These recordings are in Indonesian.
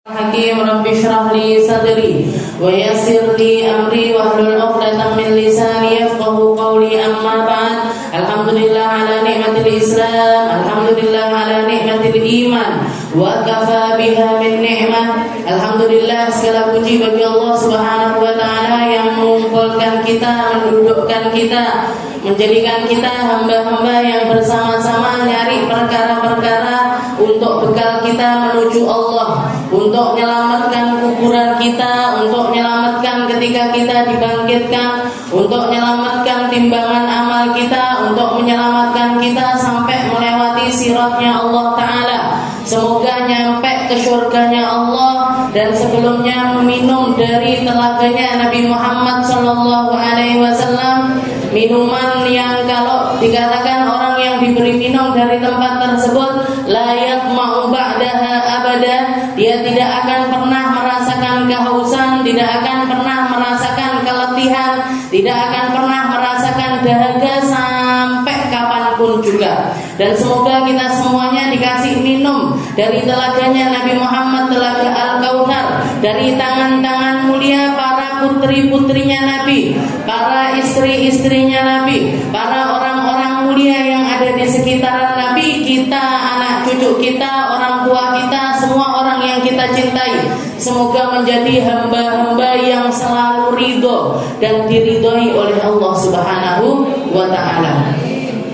Hakim Rabbi shrah li sadri wa yassir li amri wahlul 'uqdatam min lisani yafqahu qawli. Amma ba'd. Alhamdulillah ala ni'matil Islam, alhamdulillah ala ni'matil iman, wa kafa biha min ni'mah. Alhamdulillah, segala puji bagi Allah Subhanahu wa taala yang mengumpulkan kita, mendudukkan kita, menjadikan kita hamba-hamba yang bersama-sama nyari perkara-perkara untuk bekal kita menuju Allah, untuk menyelamatkan kuburan kita, untuk menyelamatkan ketika kita dibangkitkan, untuk menyelamatkan timbangan amal kita, untuk menyelamatkan kita sampai melewati siratnya Allah Ta'ala. Semoga nyampe ke surganya Allah dan sebelumnya meminum dari telaganya Nabi Muhammad SAW, minuman yang kalau dikatakan orang yang diberi minum dari tempat tersebut la yatma'u ba'daha abada, dia tidak akan pernah merasakan kehausan, tidak akan pernah merasakan keletihan, tidak akan pernah merasakan dahaga sampai kapanpun juga. Dan semoga kita semuanya dikasih minum dari telaganya Nabi Muhammad, telaga Al-Kautsar, dari tangan-tangan mulia para putri-putrinya Nabi, para istri-istrinya Nabi, para orang-orang mulia yang ada di sekitaran Nabi, kita, anak cucu kita, orang tua kita, semua orang yang kita cintai. Semoga menjadi hamba-hamba yang selalu ridho dan diridhoi oleh Allah Subhanahu wa ta'ala.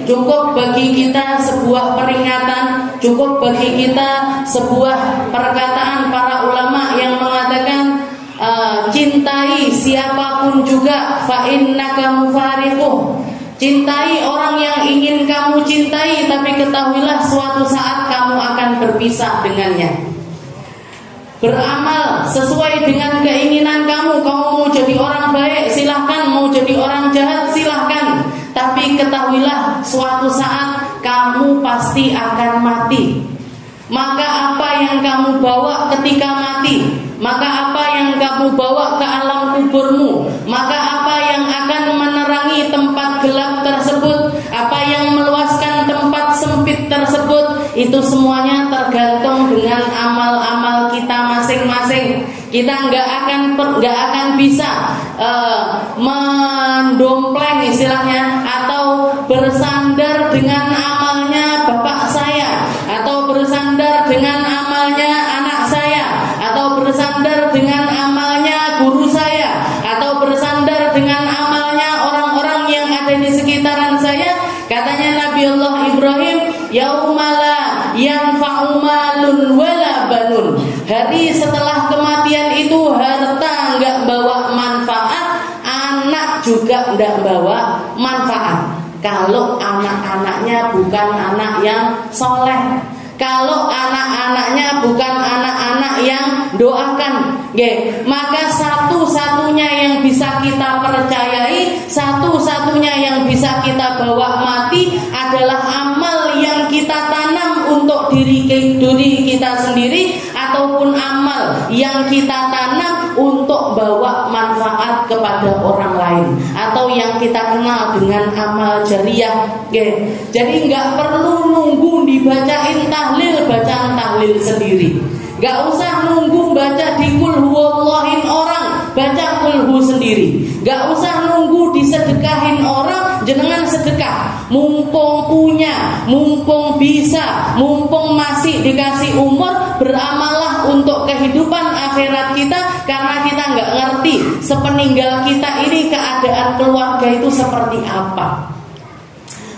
Cukup bagi kita sebuah peringatan, cukup bagi kita sebuah perkataan para ulama yang mengatakan cintai siapapun juga fa innaka mufariquh. Cintai orang yang ingin kamu cintai, tapi ketahuilah suatu saat kamu akan berpisah dengannya. Beramal sesuai dengan keinginan kamu. Kamu mau jadi orang baik, silahkan. Mau jadi orang jahat, silahkan. Tapi ketahuilah suatu saat kamu pasti akan mati. Maka apa yang kamu bawa ketika mati, maka apa yang kamu bawa ke alam kuburmu, maka apa yang akan menerangi tempat gelap tersebut, apa yang meluaskan tempat sempit tersebut, itu semuanya tergantung dengan amal-amal kita masing-masing. Kita nggak akan bisa mendompleng istilahnya, atau bersandar dengan amalnya bapak saya, atau bersandar dengan amalnya anak saya, atau bersandar dengan amalnya guru saya, atau bersandar dengan amalnya orang-orang yang ada di sekitaran saya. Katanya Nabi Allah Ibrahim, yaumala yanfa'u malun wala banun. Hari setelah kematian itu harta enggak bawa manfaat, anak juga enggak bawa manfaat. Kalau anak-anaknya bukan anak yang soleh, kalau anak-anaknya bukan anak-anak yang doakan, maka satu-satunya yang bisa kita percayai, satu-satunya yang bisa kita bawa mati adalah amal yang kita tanam untuk diri kita sendiri, ataupun amal yang kita tanam untuk bawa manfaat kepada orang lain, atau yang kita kenal dengan amal jariah. Jadi nggak perlu nunggu dibacain tahlil, bacaan tahlil sendiri. Gak usah nunggu baca di kul huwallahin orang, baca kulhu sendiri. Gak usah nunggu disedekahin orang, jenengan sedekah. Mumpung punya, mumpung bisa, mumpung masih dikasih umur, beramallah untuk kehidupan akhirat kita. Karena kita gak ngerti sepeninggal kita ini keadaan keluarga itu seperti apa.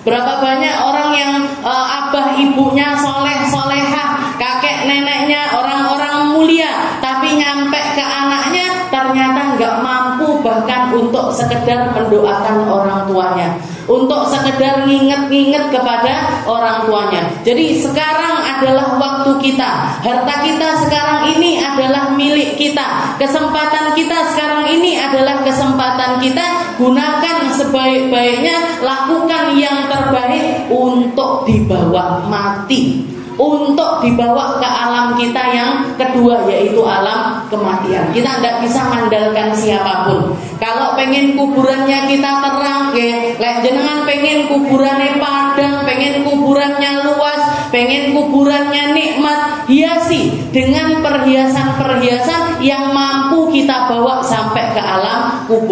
Berapa banyak orang yang abah ibunya soleh solehah, kakek neneknya orang-orang mulia, tapi nyampe ke anaknya ternyata nggak mampu bahkan untuk sekedar mendoakan orang tuanya, untuk sekedar nginget-nginget kepada orang tuanya. Jadi sekarang adalah waktu kita, harta kita sekarang ini adalah milik kita, kesempatan kita sekarang ini adalah kesempatan kita. Gunakan sebaik-baiknya, lakukan yang terbaik untuk dibawa mati, untuk dibawa ke alam kita yang kedua, yaitu alam kematian. Kita tidak bisa mengandalkan siapapun. Kalau pengen kuburannya kita terang, jenengan pengen kuburannya padang, pengen kuburannya luas, pengen kuburannya nikmat, hiasi dengan perhiasan-perhiasan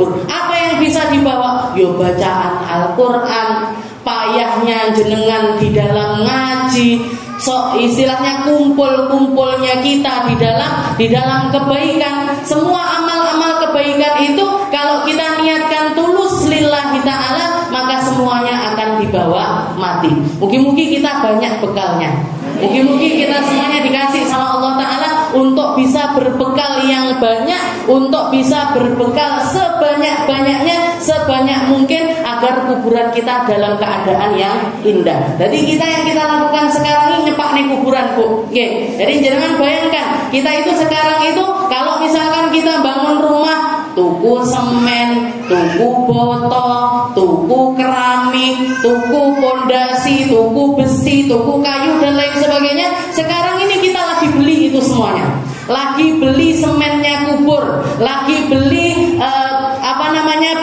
kubur. Apa yang bisa dibawa? Yo bacaan Al-Qur'an, payahnya jenengan di dalam ngaji, so istilahnya kumpulnya kita di dalam kebaikan. Semua amal-amal kebaikan itu kalau kita niatkan tulus lillahi ta'ala, maka semuanya akan dibawa mati. Mungkin kita banyak bekalnya. Mungkin kita semuanya dikasih sama Allah Ta'ala untuk bisa berbekal yang banyak, untuk bisa berbekal sebanyak-banyaknya, sebanyak mungkin agar kuburan kita dalam keadaan yang indah. Jadi yang kita lakukan sekarang ini nyepak nih kuburan, Bu. Oke. Jadi jangan bayangkan kita itu sekarang itu kalau misalkan kita bangun rumah, tuku semen, tuku botol, tuku keramik, tuku pondasi, tuku besi, tuku kayu dan lain sebagainya. Sekarang ini kita lagi beli itu semuanya. Lagi beli semennya kubur, lagi beli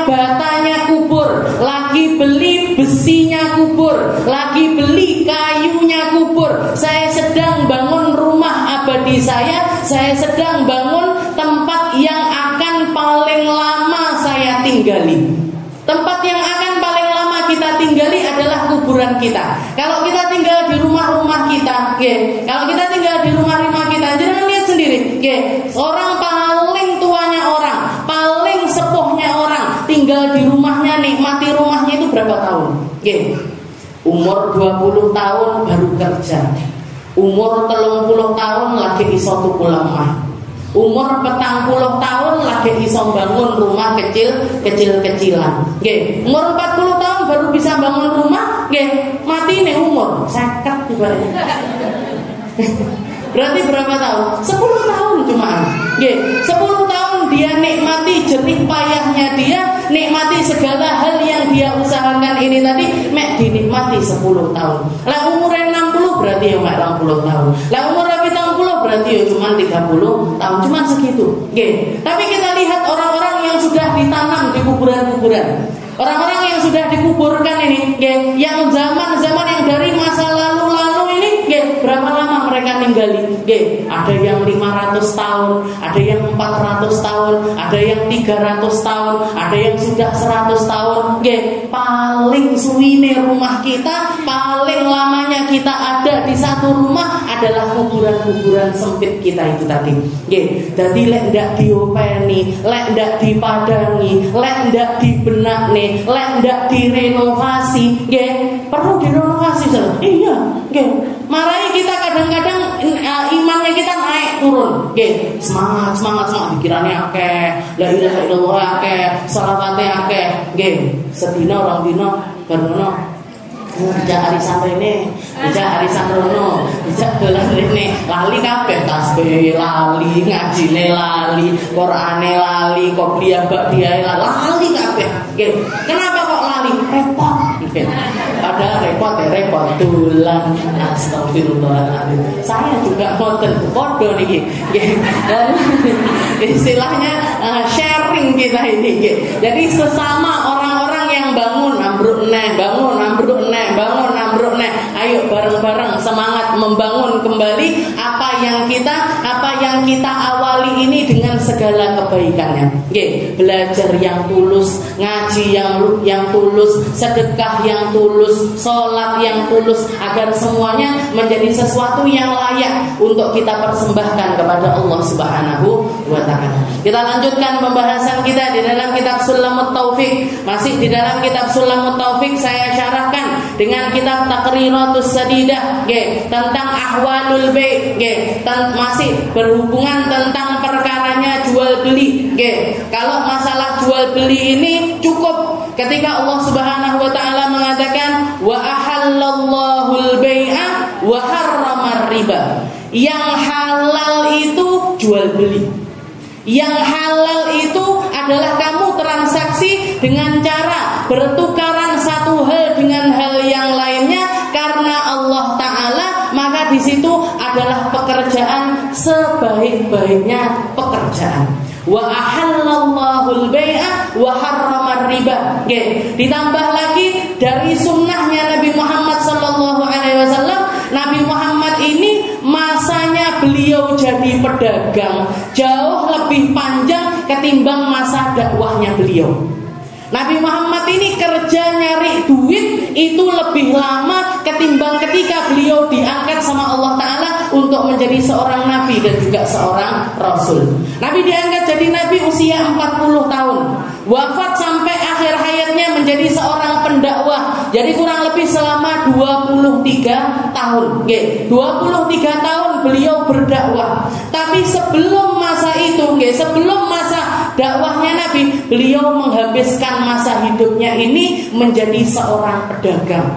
batanya kubur, lagi beli besinya kubur, lagi beli kayunya kubur. Saya sedang bangun rumah abadi saya sedang bangun tempat yang akan paling lama saya tinggali. Tempat yang akan paling lama kita tinggali adalah kuburan kita. Kalau kita tinggal di rumah-rumah kita, kalau kita tinggal di rumah-rumah kita, jangan lihat sendiri, orang paling tuanya orang, paling sepuhnya orang, tinggal di rumahnya, nikmati rumahnya itu berapa tahun? Umur 20 tahun baru kerja, umur 30 tahun lagi iso tuku lemah, umur 40 tahun lagi iso bangun rumah kecil-kecilan. Umur 40 tahun baru bisa bangun rumah, mati nih umur 50 ibaratnya. Berarti berapa tahun? 10 tahun cuma. 10 tahun dia nikmati jerih payahnya dia, nikmati segala hal yang dia usahakan ini tadi, dinikmati 10 tahun. Lah umurnya 60 berarti ya 60 tahun. Lah umur 70 berarti ya cuma 30 tahun, cuma segitu. Tapi kita lihat orang-orang yang sudah ditanam di kuburan-kuburan, orang-orang yang sudah dikuburkan ini, yang zaman-zaman yang dari masa lalu-lalu ini, berapa lama mereka ninggali? Ada yang 500 tahun, ada yang 400 tahun, ada yang 300 tahun, ada yang sudah 100 tahun. Paling suwine rumah kita, paling lamanya kita ada di satu rumah adalah kuburan-kuburan sempit kita itu tadi. Jadi lek ndak diopeni, lek ndak dipadangi, lek ndak dibenakne, lek ndak direnovasi, perlu direnovasi. Iya, marai kita kadang-kadang imannya kita naik turun. Semangat pikirannya akeh, la ilaha illallah akeh, salawate akeh. Sedina orang dina barono dijak arisan rene, dijak arisan rono, dijak dolan rene, lali kabeh tasbih lali, ngajine lali, Qur'ane lali, qobliyah ba'diyah lali kabeh. Kenapa kok lali? Repot. Padahal repot dolan. Astagfirullahaladzim. Saya juga ngoten podo niki. Istilahnya sharing kita ini. Jadi sesama orang-orang yang bangun ambruk neh, bangun ambruk neh. Ayo bareng-bareng semangat membangun kembali apa yang kita awali ini dengan segala kebaikannya. Belajar yang tulus, ngaji yang tulus, sedekah yang tulus, sholat yang tulus, agar semuanya menjadi sesuatu yang layak untuk kita persembahkan kepada Allah Subhanahu wa Ta'ala. Kita lanjutkan pembahasan kita di dalam kitab Sulamut Taufik. Masih di dalam kitab Sulamut Taufik saya syarahkan dengan kitab Taqriratus Sadidah tentang ahwalul bai', masih berhubungan tentang perkaranya jual beli. Kalau masalah jual beli ini cukup ketika Allah Subhanahu wa Ta'ala mengatakan wa ahallallahul bai'a wa harramar riba. Yang halal itu jual beli. Yang halal itu adalah kamu transaksi dengan cara bertukaran satu hal dengan hal yang lainnya karena Allah Ta'ala, maka di situ adalah pekerjaan sebaik-baiknya pekerjaan. Wa ahallallahul bai'a wa harramar riba. Ditambah lagi dari sunnahnya Nabi Muhammad sallallahu alaihi wasallam, Nabi Muhammad ini masanya beliau jadi pedagang jauh lebih panjang ketimbang masa dakwahnya beliau. Nabi Muhammad ini kerja nyari duit itu lebih lama ketimbang ketika beliau diangkat sama Allah Ta'ala untuk menjadi seorang nabi dan juga seorang rasul. Nabi diangkat jadi nabi usia 40 tahun, wafat sampai akhir hayatnya menjadi seorang pendakwah. Jadi kurang lebih selama 23 tahun. 23 tahun beliau berdakwah. Tapi sebelum masa itu, sebelum masa dakwahnya Nabi, beliau menghabiskan masa hidupnya ini menjadi seorang pedagang.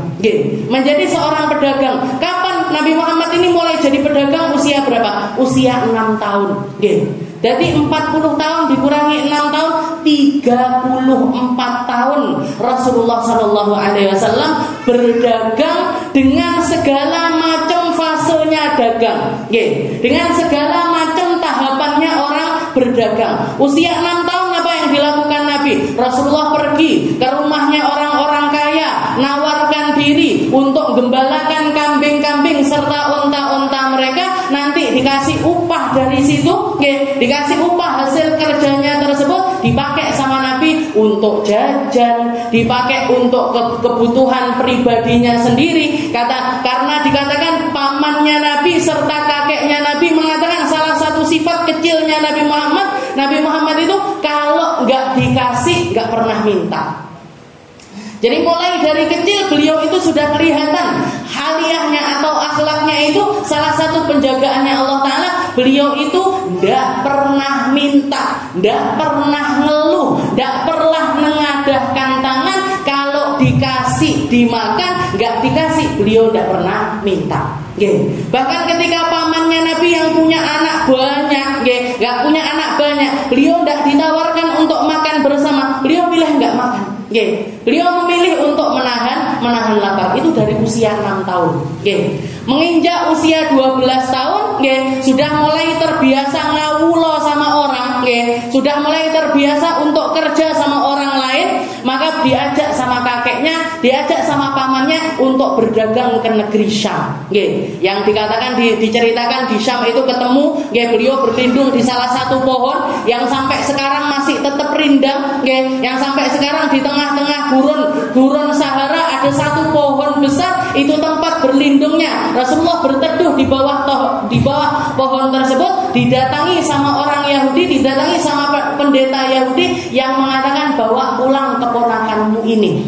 Menjadi seorang pedagang. Kapan Nabi Muhammad ini mulai jadi pedagang? Usia berapa? Usia 6 tahun. Jadi 40 tahun dikurangi 6 tahun, 34 tahun Rasulullah SAW berdagang dengan segala macam fasenya dagang. Dengan segala macam tahapannya orang berdagang. Usia 6 tahun apa yang dilakukan Nabi? Rasulullah pergi ke rumahnya orang-orang kaya, nawarkan diri untuk gembalakan kambing-kambing serta unta-unta mereka, nanti dikasih upah dari situ, dikasih upah hasil kerjanya tersebut, dipakai sama Nabi untuk jajan, dipakai untuk kebutuhan pribadinya sendiri. Karena dikatakan pamannya Nabi serta kakeknya Nabi mengatakan salah satu sifat kecilnya Nabi Muhammad itu kalau nggak dikasih nggak pernah minta. Jadi mulai dari kecil beliau itu sudah kelihatan haliahnya atau akhlaknya itu salah satu penjagaannya Allah Ta'ala. Beliau itu tidak pernah minta, tidak pernah ngeluh, tidak pernah mengadahkan tangan. Kalau dikasih dimakan, nggak dikasih beliau tidak pernah minta. Bahkan ketika pamannya Nabi yang punya anak banyak, nggak punya anak banyak, beliau tidak ditawarkan untuk makan bersama, beliau pilih nggak makan. Beliau memilih untuk menahan lapar. Itu dari usia 6 tahun. Menginjak usia 12 tahun, sudah mulai terbiasa ngawulo sama orang, sudah mulai terbiasa untuk kerja sama orang lain. Maka diajak sama kakeknya, diajak sama pamannya untuk berdagang ke negeri Syam. Yang dikatakan diceritakan di Syam itu ketemu, beliau berlindung di salah satu pohon yang sampai sekarang masih tetap rindang, yang sampai sekarang di tengah-tengah gurun Sahara ada satu pohon besar, itu tempat berlindungnya. Rasulullah berteduh di bawah pohon tersebut, didatangi sama orang Yahudi, didatangi sama pendeta Yahudi yang mengatakan bawa pulang keponakanmu ini.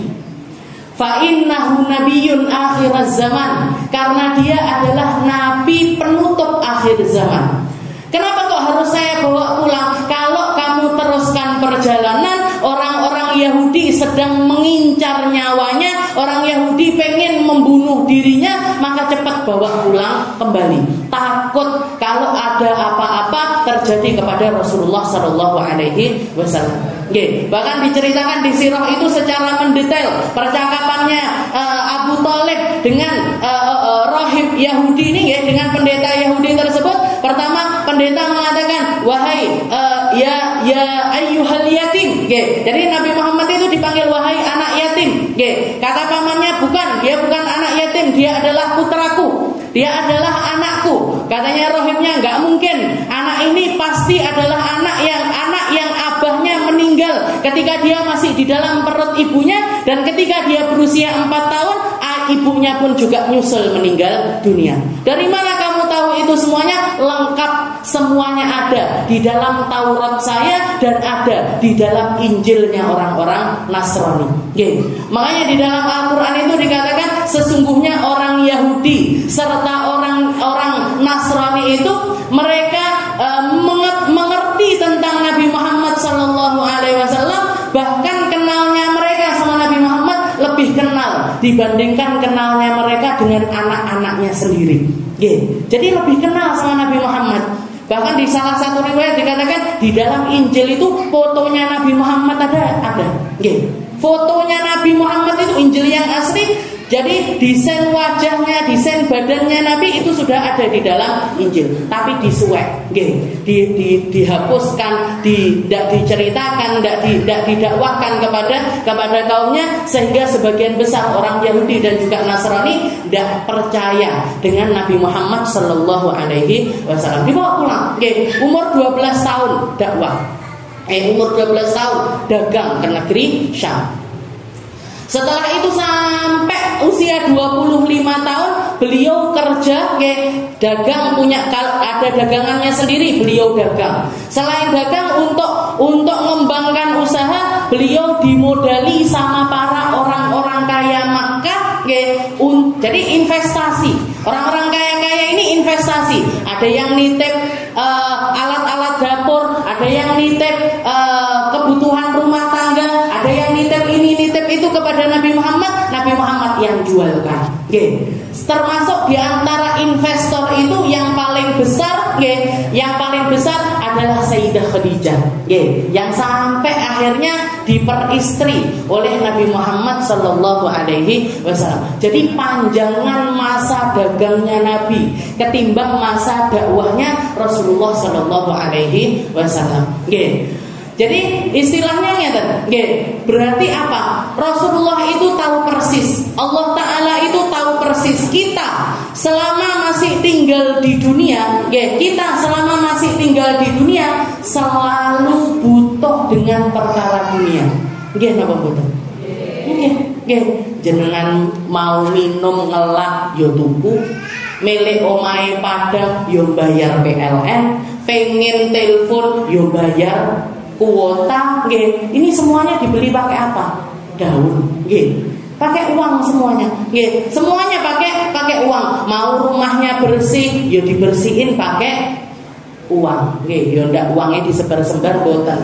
Fa innahu nabiyyun akhiraz zaman, karena dia adalah nabi penutup akhir zaman. Kenapa kok harus saya bawa pulang? Kalau kamu teruskan perjalanan, orang-orang Yahudi sedang mengincar nyawanya, orang Yahudi pengen membunuh dirinya, maka cepat bawa pulang kembali. Takut kalau ada apa-apa terjadi kepada Rasulullah SAW. Bahkan diceritakan di sirah itu secara mendetail percakapannya Abu Thalib dengan rahib Yahudi ini, dengan pendeta Yahudi tersebut. Pertama pendeta mengatakan, wahai ya ayyuhal yatim. Jadi Nabi Muhammad itu dipanggil wahai anak yatim. Kata pamannya, bukan, dia bukan anak yatim, dia adalah putraku, dia adalah anakku. Katanya rohibnya, nggak mungkin, anak ini pasti adalah anak yang abahnya meninggal ketika dia masih di dalam perut ibunya, dan ketika dia berusia 4 tahun ibunya pun juga nyusul meninggal dunia. Dari mana kamu tahu itu semuanya? Lengkap, semuanya ada di dalam Taurat saya dan ada di dalam Injilnya orang-orang Nasrani. Makanya di dalam Al-Quran itu dikatakan sesungguhnya orang Yahudi serta orang Nasrani itu mereka mengerti tentang Nabi Muhammad SAW, bahkan kenalnya mereka sama Nabi Muhammad lebih kenal dibandingkan kenalnya mereka dengan anak-anaknya sendiri. Jadi lebih kenal sama Nabi Muhammad. Bahkan di salah satu riwayat dikatakan di dalam Injil itu fotonya Nabi Muhammad ada. Fotonya Nabi Muhammad itu Injil yang asli. Jadi desain wajahnya, desain badannya Nabi itu sudah ada di dalam Injil, tapi disuwek, dihapuskan, tidak diceritakan, tidak didakwahkan kepada kaumnya, sehingga sebagian besar orang Yahudi dan juga Nasrani tidak percaya dengan Nabi Muhammad Sallallahu Alaihi Wasallam. Dibawa pulang, umur 12 tahun dakwah. umur 12 tahun dagang ke negeri Syam. Setelah itu sampai usia 25 tahun beliau kerja, dagang, ada dagangannya sendiri, beliau dagang. Selain dagang untuk mengembangkan usaha, beliau dimodali sama para orang-orang kaya Makkah, jadi investasi. Orang-orang kaya-kaya ini investasi. Ada yang nitip alat-alat dapur, ada yang nitip kebutuhan rumah tangga, ada yang nitip ini, nitip itu kepada Nabi Muhammad. Nabi Muhammad yang jualkan. Termasuk diantara investor itu yang paling besar, adalah Sayyidah Khadijah, yang sampai akhirnya diperistri oleh Nabi Muhammad Sallallahu Alaihi Wasallam. Jadi panjangan masa dagangnya Nabi ketimbang masa dakwahnya Rasulullah Sallallahu Alaihi Wasallam. Jadi istilahnya berarti apa? Rasulullah itu tahu persis, Allah Ta'ala itu tahu persis kita selama masih tinggal di dunia. Kita selama masih tinggal di dunia selalu butuh dengan perkara dunia. Napa butuh? Jenengan mau minum ngelak yo tuku, milik omahe padang yo bayar PLN, pengen telepon yo bayar kuota, ini semuanya dibeli pakai apa? Daun, pakai uang semuanya, semuanya pakai uang. Mau rumahnya bersih, ya dibersihin pakai uang, ya ndak uangnya disebar-sebar boten,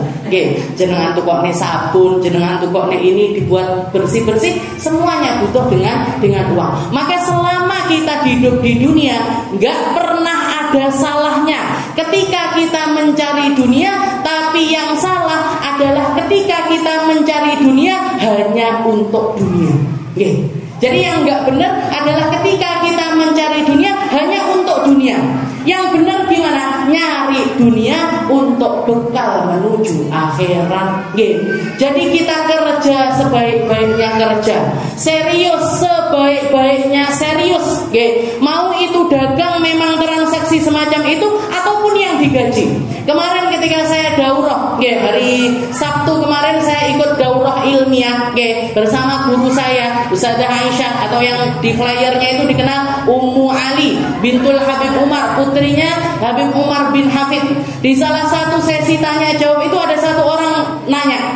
jenengan tukokne sabun, jenengan tukokne ini dibuat bersih-bersih, semuanya butuh dengan uang. Maka selama kita hidup di dunia, nggak pernah ada salahnya ketika kita mencari dunia. Tapi yang salah adalah ketika kita mencari dunia hanya untuk dunia. Jadi yang nggak benar adalah ketika kita mencari dunia hanya untuk dunia. Yang benar gimana? Nyari dunia untuk bekal menuju akhirat. Jadi kita kerja sebaik-baiknya kerja, serius sebaik-baiknya serius. Mau itu dagang memang transaksi semacam itu ataupun yang digaji. Kemarin ketika saya daurah, hari Sabtu kemarin saya ikut daurah ilmiah, bersama guru saya Ustazah Aisyah, atau yang di flyernya itu dikenal Ummu Ali bintul Habib Umar, putrinya Habib Umar bin Hafid. Di salah satu sesi tanya jawab itu ada satu orang nanya,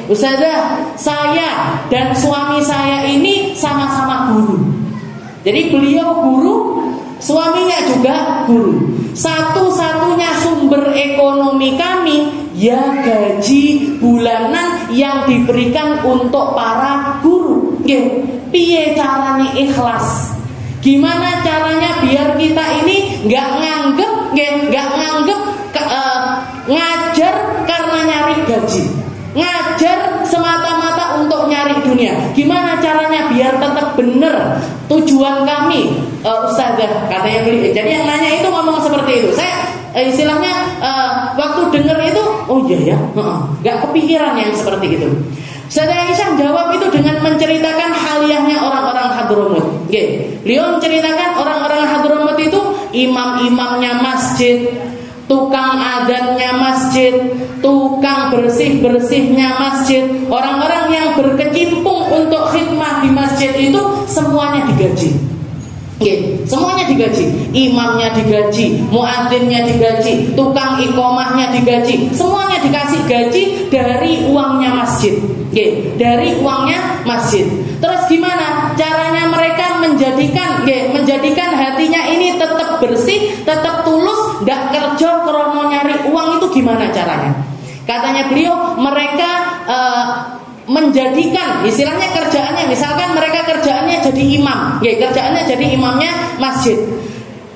Ustazah, saya dan suami saya ini sama-sama guru. Jadi beliau guru, suaminya juga guru. Satu-satunya sumber ekonomi kami ya gaji bulanan yang diberikan untuk para guru. Piye caranya ikhlas? Gimana caranya biar kita ini nggak nganggep ngajar karena nyari gaji, ngajar semata-mata untuk nyari dunia. Gimana caranya biar tetap benar tujuan kami, Ustazah, katanya beliau. Jadi yang nanya itu ngomong seperti itu. Saya istilahnya waktu dengar itu, oh iya ya, nggak kepikiran yang seperti itu. Ustazah Aisyah jawab itu dengan menceritakan haliahnya orang-orang Hadramut. Beliau menceritakan orang-orang Hadramut itu imam-imamnya masjid, tukang adhannya masjid, tukang bersih-bersihnya masjid, orang-orang yang berkecimpung untuk khidmah di masjid itu semuanya digaji. Semuanya digaji, imamnya digaji, muadzinnya digaji, tukang iqomahnya digaji, semuanya dikasih gaji dari uangnya masjid, dari uangnya masjid. Terus gimana caranya mereka menjadikan hatinya ini tetap bersih, tetap tulus, nggak kerja krono nyari uang, itu gimana caranya? Katanya beliau, mereka menjadikan istilahnya kerjaannya, misalkan mereka kerjaannya jadi imam, kerjaannya jadi imamnya masjid.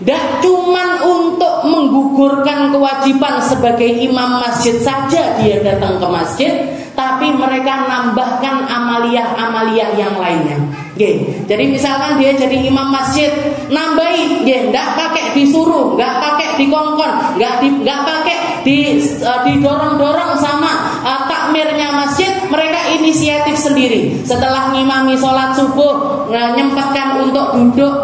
Tidak cuman untuk menggugurkan kewajiban sebagai imam masjid saja dia datang ke masjid, tapi mereka nambahkan amalia-amalia yang lainnya. Jadi misalkan dia jadi imam masjid, nambahi, tidak pakai disuruh, nggak pakai dikongkon, nggak pakai didorong-dorong sama takmirnya masjid. Mereka inisiatif sendiri. Setelah ngimami sholat subuh, nyempatkan untuk duduk,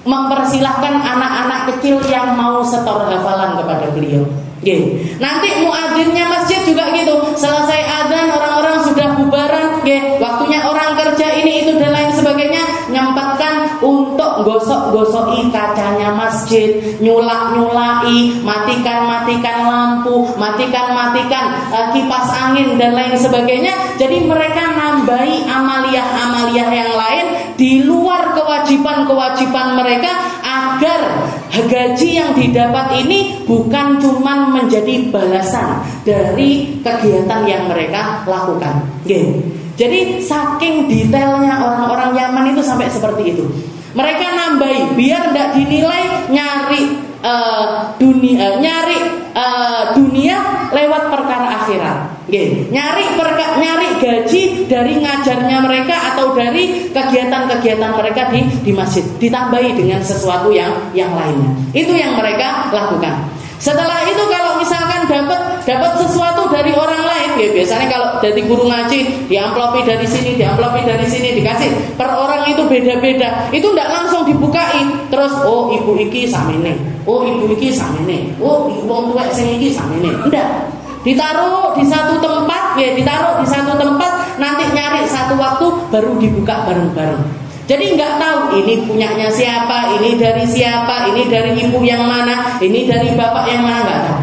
mempersilahkan anak-anak kecil yang mau setor hafalan kepada beliau. Nanti muadzinnya masjid juga gitu. Selesai adzan orang-orang sudah bubaran, waktunya orang kerja ini itu dan lain sebagainya, nyempatkan untuk gosok-gosoki kacanya masjid, nyulak-nyulai, matikan lampu, matikan kipas angin dan lain sebagainya. Jadi mereka nambahi amalia-amalia yang lain di luar kewajiban-kewajiban mereka, agar gaji yang didapat ini bukan cuman menjadi balasan dari kegiatan yang mereka lakukan. Jadi saking detailnya orang-orang Yaman itu sampai seperti itu. Mereka nambahi biar tidak dinilai nyari dunia lewat perkara akhirat. Nyari gaji dari ngajarnya mereka atau dari kegiatan-kegiatan mereka di masjid, ditambahi dengan sesuatu yang lainnya. Itu yang mereka lakukan. Setelah itu kalau misalkan dapat sesuatu dari orang lain, biasanya kalau dari guru ngaji diamplopi dari sini, dikasih per orang itu beda-beda. Itu tidak langsung dibukain. Terus oh ibu iki samene, oh ibu iki samene, oh wong tuwek sing iki samene. Enggak. Ditaruh di satu tempat, nanti nyari satu waktu baru dibuka bareng-bareng. Jadi nggak tahu ini punyanya siapa, ini dari siapa, ini dari ibu yang mana, ini dari bapak yang mana, nggak tahu.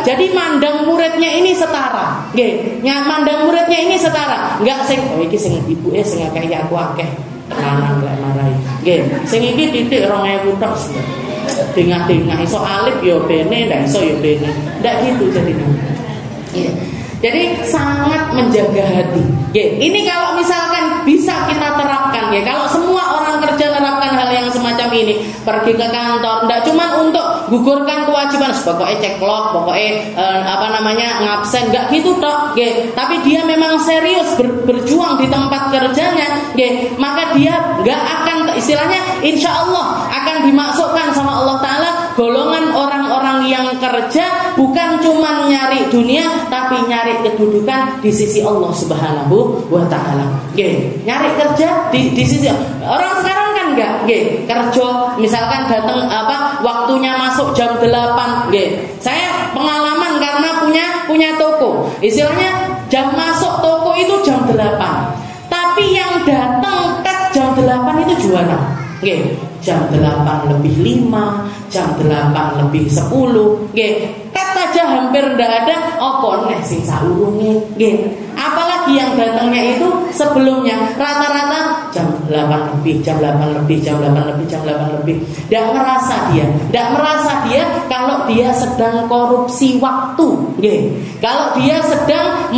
Jadi mandang muridnya ini setara, mandang muridnya ini setara, nggak iki sing ibu sing akeh aku akeh, tenanan lek marai, sing iki titik 2000 tok, tengah-tengah iso alif yo bene, ndak iso yo bene, ndak gitu jadinya. Jadi sangat menjaga hati. Ini kalau misalkan bisa kita terapkan, kalau semua orang kerja menerapkan hal yang semacam ini, pergi ke kantor, tidak cuma untuk gugurkan kewajiban, pokoknya ceklok, pokoknya ngabsen, nggak gitu toh. Tapi dia memang serius berjuang di tempat kerjanya, maka dia nggak akan, istilahnya, insya Allah akan dimasukkan sama Allah Taala golongan orang-orang yang kerja bukan cuma nyari dunia, tapi nyari kedudukan di sisi Allah Subhanahu wa Ta'ala. Nyari kerja di sisi orang sekarang kan enggak, kerja misalkan datang waktunya masuk jam 8. Saya pengalaman karena punya toko. Istilahnya jam masuk toko itu jam 8. Tapi yang datang jam 8 itu juara. Jam 8 lebih 5, jam 8 lebih 10. Aja hampir tidak ada apa nih sing saurunge. Apalagi yang datangnya itu sebelumnya rata-rata jam 8 lebih. Tidak merasa dia kalau dia sedang korupsi waktu. Kalau dia sedang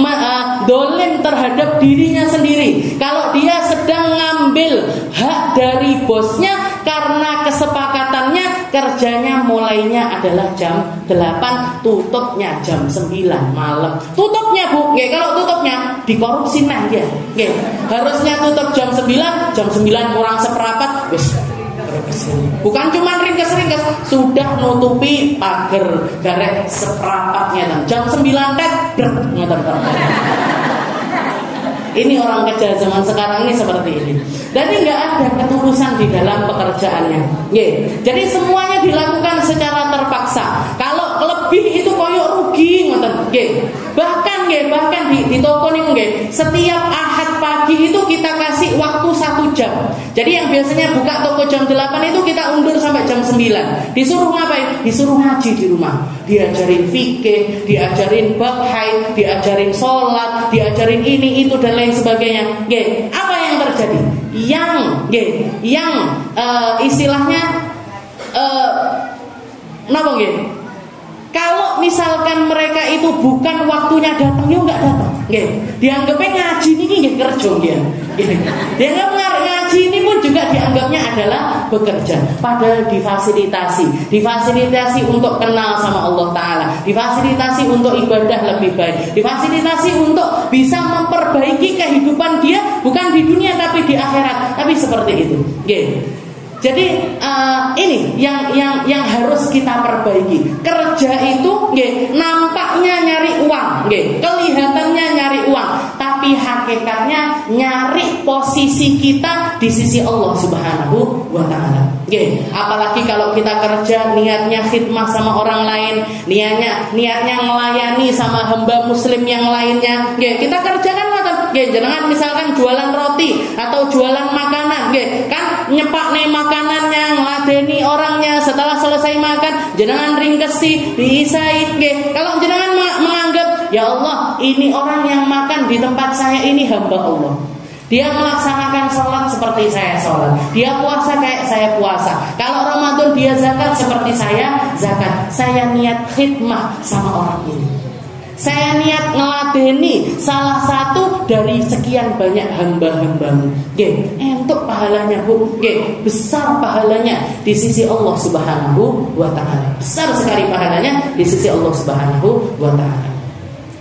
dolim terhadap dirinya sendiri. Kalau dia sedang ngambil hak dari bosnya karena kesepakatannya kerjanya mulainya adalah jam 8, tutupnya jam 9 malam. Tutupnya Bu, kalau tutupnya dikorupsi nah dia. Harusnya tutup jam 9 kurang seperempat wis. Bukan cuma ringkes-ringkes, sudah nutupi pagar garek seperempatnya jam 9 Ini orang kerja zaman sekarang ini seperti ini. Jadi nggak ada ketulusan di dalam pekerjaannya. Jadi semuanya dilakukan secara terpaksa. Kalau lebih itu koyok rugi, Bahkan di toko nih, setiap Ahad pagi itu kita kasih waktu 1 jam. Jadi yang biasanya buka toko jam 8 itu kita undur sampai jam 9. Disuruh ngapain? Disuruh ngaji di rumah. Diajarin fikih, diajarin bab haid, diajarin sholat, diajarin ini itu dan lain sebagainya. Apa yang terjadi? Yang istilahnya napa nggih? Kalau misalkan mereka itu bukan waktunya datang, yo nggak datang. Dianggapnya ngaji ini nggih kerja nggih. Dianggap ngaji ini pun juga dianggapnya adalah bekerja. Padahal difasilitasi untuk kenal sama Allah Taala, difasilitasi untuk ibadah lebih baik, difasilitasi untuk bisa memperbaiki kehidupan dia bukan di dunia tapi di akhirat. Tapi seperti itu. Jadi ini yang harus kita perbaiki. Kerja itu nampaknya nyari uang, kelihatannya nyari uang, tapi hati hakikatnya nyari posisi kita di sisi Allah Subhanahu wa taala. Apalagi kalau kita kerja niatnya khidmah sama orang lain, niatnya melayani sama hamba muslim yang lainnya. Kita kerjakan jenengan misalkan jualan roti atau jualan makanan, kan nyepakne makanannya, ngladeni orangnya, setelah selesai makan jenengan ringkesi, diisai. Kalau jenengan menganggap ya Allah, ini orang yang makan di tempat saya ini hamba Allah, dia melaksanakan sholat seperti saya sholat, dia puasa kayak saya puasa, kalau Ramadan dia zakat seperti saya zakat. Saya niat khidmah sama orang ini, saya niat ngeladeni salah satu dari sekian banyak hamba-hambamu. Entuk pahalanya Bu, besar pahalanya di sisi Allah Subhanahu wa taala. Besar sekali pahalanya di sisi Allah Subhanahu wa taala.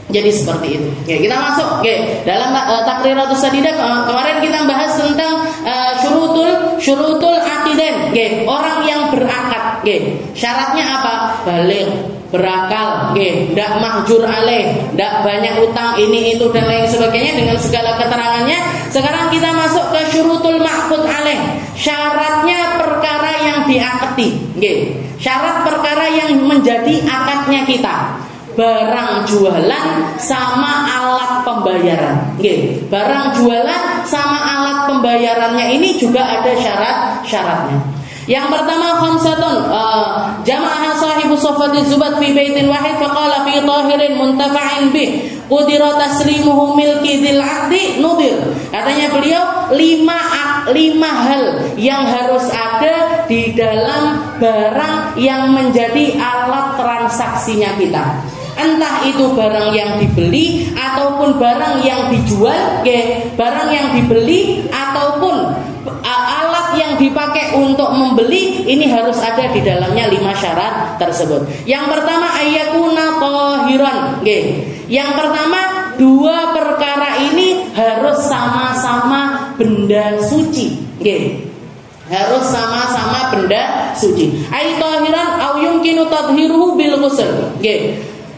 Jadi seperti itu. Kita masuk dalam Taqriratus Sadidah. Kemarin kita bahas tentang syurutul aqidain. Orang yang berakad. Syaratnya apa? Baligh, berakal, ndak mahjur alaih, ndak banyak utang, ini itu dan lain sebagainya dengan segala keterangannya. Sekarang kita masuk ke syurutul ma'qud alaih. Syaratnya perkara yang diakati. Syarat perkara yang menjadi akadnya kita. Barang jualan sama alat pembayaran. Barang jualan sama alat pembayarannya ini juga ada syaratnya. Yang pertama khamsatun jama'aha sahibu sofati zubat fi baitin wahid faqala fi tahirin muntafa'in bih qudira taslimuhu milki dzil 'aqdi nudir. Katanya beliau lima hal yang harus ada di dalam barang yang menjadi alat transaksinya kita. Entah itu barang yang dibeli ataupun barang yang dijual, barang yang dibeli ataupun alat yang dipakai untuk membeli, ini harus ada di dalamnya 5 syarat tersebut. Yang pertama ayyakuna tahiran. Yang pertama, 2 perkara ini harus sama-sama benda suci. Harus sama-sama benda suci. Ay tahiran au yumkinu tadhiruhu bil ghusl.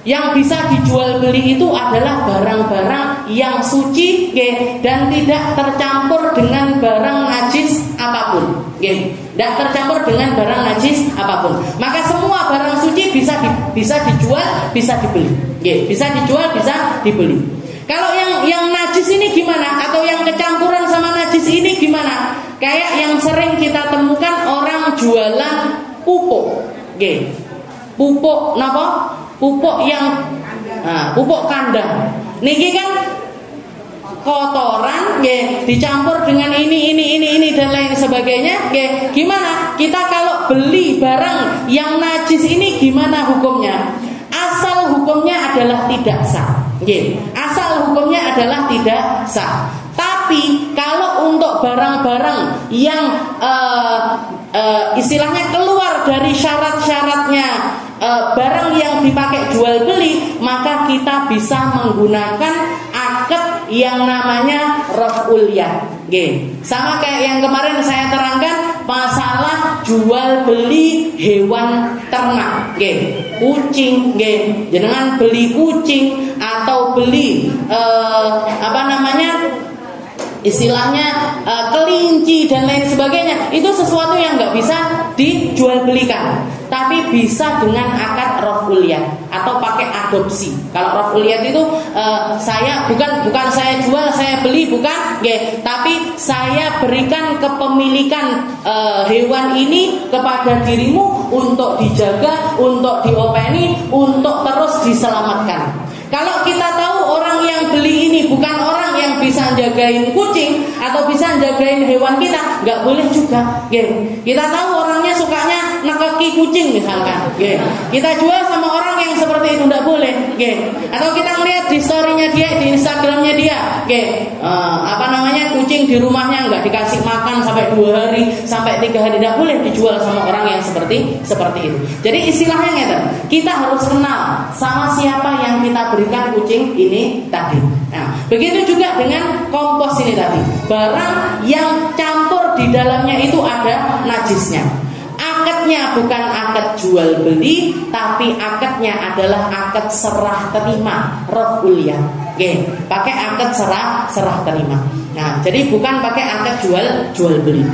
Yang bisa dijual beli itu adalah barang-barang yang suci dan tidak tercampur dengan barang najis apapun. Tidak tercampur dengan barang najis apapun. Maka semua barang suci bisa dijual, bisa dibeli. Bisa dijual, bisa dibeli. Kalau yang najis ini gimana? Atau yang kecampuran sama najis ini gimana? Kayak yang sering kita temukan orang jualan pupuk. Pupuk napa? Pupuk yang pupuk kandang. Niki kan kotoran dicampur dengan ini dan lain sebagainya. Gimana? Kita kalau beli barang yang najis ini gimana hukumnya? Asal hukumnya adalah tidak sah. Asal hukumnya adalah tidak sah. Tapi kalau untuk barang-barang yang istilahnya keluar dari syarat-syaratnya barang yang dipakai jual beli, maka kita bisa menggunakan akad yang namanya raf'ul yad. Sama kayak yang kemarin saya terangkan masalah jual beli hewan ternak. Kucing, jenengan beli kucing atau beli istilahnya kelinci dan lain sebagainya, itu sesuatu yang nggak bisa dijual belikan, tapi bisa dengan akad raf'ul yad atau pakai adopsi. Kalau raf'ul yad itu saya bukan saya jual, saya beli, bukan, tapi saya berikan kepemilikan hewan ini kepada dirimu untuk dijaga, untuk diopeni, untuk terus diselamatkan. Kalau kita tahu orang yang beli ini bukan orang yang bisa jagain kucing atau bisa jagain hewan kita, nggak boleh juga. Kita tahu orangnya sukanya nekeki kucing misalkan, kita jual sama orang yang seperti itu, nggak boleh. Atau kita melihat di storynya dia, di Instagramnya dia, kucing di rumahnya nggak dikasih makan sampai 2 hari, sampai 3 hari, nggak boleh dijual sama orang yang seperti itu. Jadi istilahnya kita harus kenal sama siapa yang kita berikan kucing ini tadi. Nah, begitu juga dengan kompos ini tadi. Barang yang campur di dalamnya itu ada najisnya. Akadnya bukan akad jual beli, tapi akadnya adalah akad serah terima, raf'ul yad. pakai akad serah terima. Nah, jadi bukan pakai akad jual beli.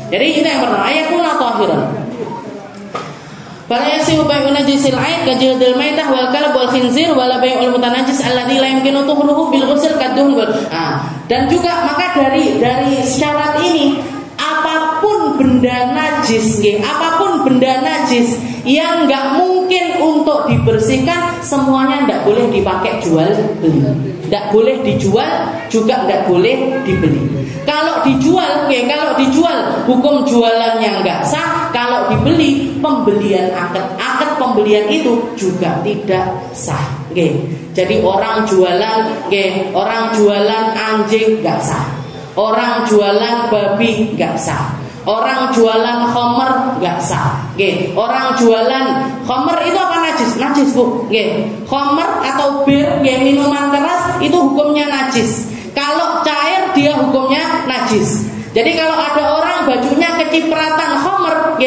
Jadi ini yang pertama, ayakuna tahiran. Fala yasihu bai'u najisil 'aid kajildil maitah wal kalb wal khinzir wala bai'ul mutanajjis alladzi la yumkinu tuhruhu bil ghusl kadduhn. Dan juga maka dari syarat ini apapun benda najis yang enggak mungkin untuk dibersihkan semuanya enggak boleh dipakai jual beli. Enggak boleh dijual juga enggak boleh dibeli. Kalau dijual hukum jualannya enggak sah. Kalau dibeli pembelian akad pembelian itu juga tidak sah. Jadi orang jualan anjing enggak sah. Orang jualan babi enggak sah. Orang jualan khamr enggak sah. Orang jualan khamr itu apa najis? Najis, Bu. Khamr atau bir, minuman keras itu hukumnya najis. Kalau cair dia hukumnya najis. Jadi kalau ada orang bajunya kecipratan khamr,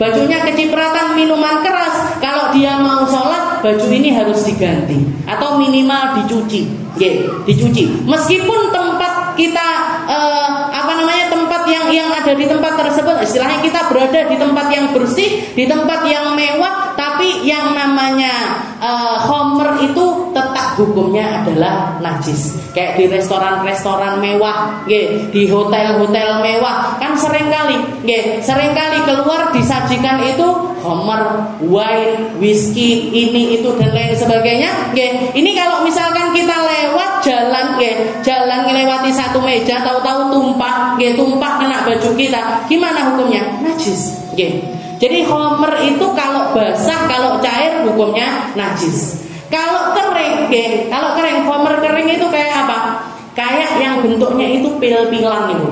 bajunya kecipratan minuman keras, kalau dia mau sholat baju ini harus diganti atau minimal dicuci. Meskipun tempat kita tempat yang ada di tempat tersebut, istilahnya kita berada di tempat yang bersih, di tempat yang mewah, tapi yang namanya khamr itu tetap hukumnya adalah najis. Kayak di restoran-restoran mewah, di hotel-hotel mewah, kan seringkali keluar disajikan itu khamr, wine, whisky, ini itu dan lain sebagainya. Ini kalau misalkan kita lewat jalan melewati satu meja, tahu-tahu tumpah kena baju kita, gimana hukumnya? Najis. Jadi khamr itu kalau basah, kalau cair hukumnya najis. Kalau kering, khamr kering itu kayak apa? Kayak yang bentuknya itu pil-pilan itu.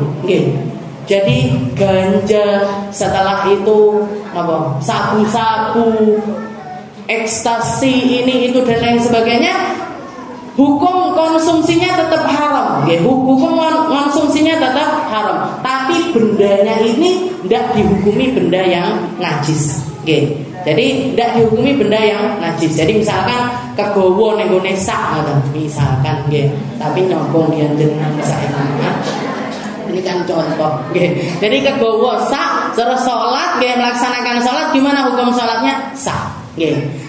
Jadi ganja, setelah itu sabu-sabu, ekstasi, ini itu dan lain sebagainya. Hukum konsumsinya tetap haram, konsumsinya tetap haram. Tapi bendanya ini tidak dihukumi benda yang najis. Jadi tidak dihukumi benda yang najis. Jadi misalkan kegowo ning gone sak misalkan tapi nyombong yen jenengan misalkan. Ini kan contoh. Jadi kegowo sak terus salat, melaksanakan salat, gimana hukum salatnya? Sah.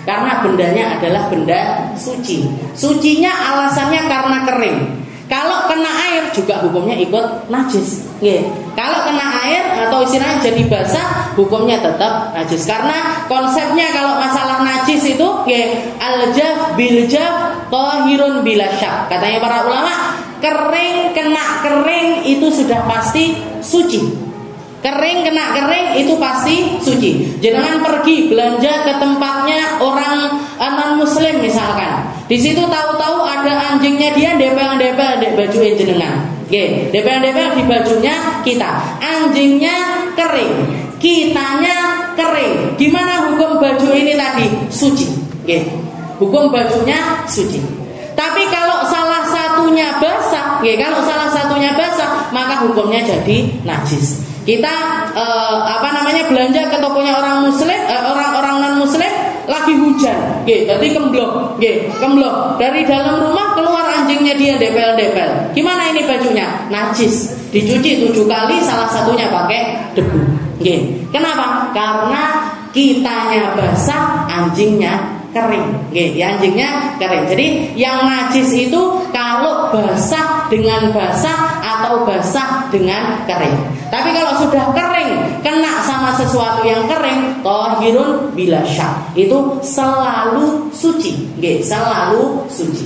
Karena bendanya adalah benda suci. Sucinya alasannya karena kering. Kalau kena air juga hukumnya ikut najis. Kalau kena air atau istilahnya jadi basah, hukumnya tetap najis. Karena konsepnya kalau masalah najis itu al-jaf bil-jaf tahirun bila syak. Katanya para ulama, kering kena kering itu sudah pasti suci. Kering kena kering itu pasti suci. Jangan pergi belanja ke tempatnya orang non muslim misalkan. Di situ tahu-tahu ada anjingnya dia dempel-dempel di baju jenengan. Dempel-dempel di bajunya kita. Anjingnya kering, kitanya kering. Gimana hukum baju ini tadi? Suci. Hukum bajunya suci. Tapi kalau salah satunya basah, maka hukumnya jadi najis. Kita belanja ke tokonya orang muslim, orang non muslim, lagi hujan, jadi kemblok. Dari dalam rumah keluar anjingnya dia dempel-dempel. Gimana ini bajunya? Najis. Dicuci 7 kali, salah satunya pakai debu. Kenapa? Karena kitanya basah, anjingnya kering. Anjingnya kering. Jadi yang najis itu kalau basah dengan basah atau basah dengan kering. Tapi kalau sudah kering, kena sama sesuatu yang kering, tahirun bila syak, itu selalu suci. Selalu suci.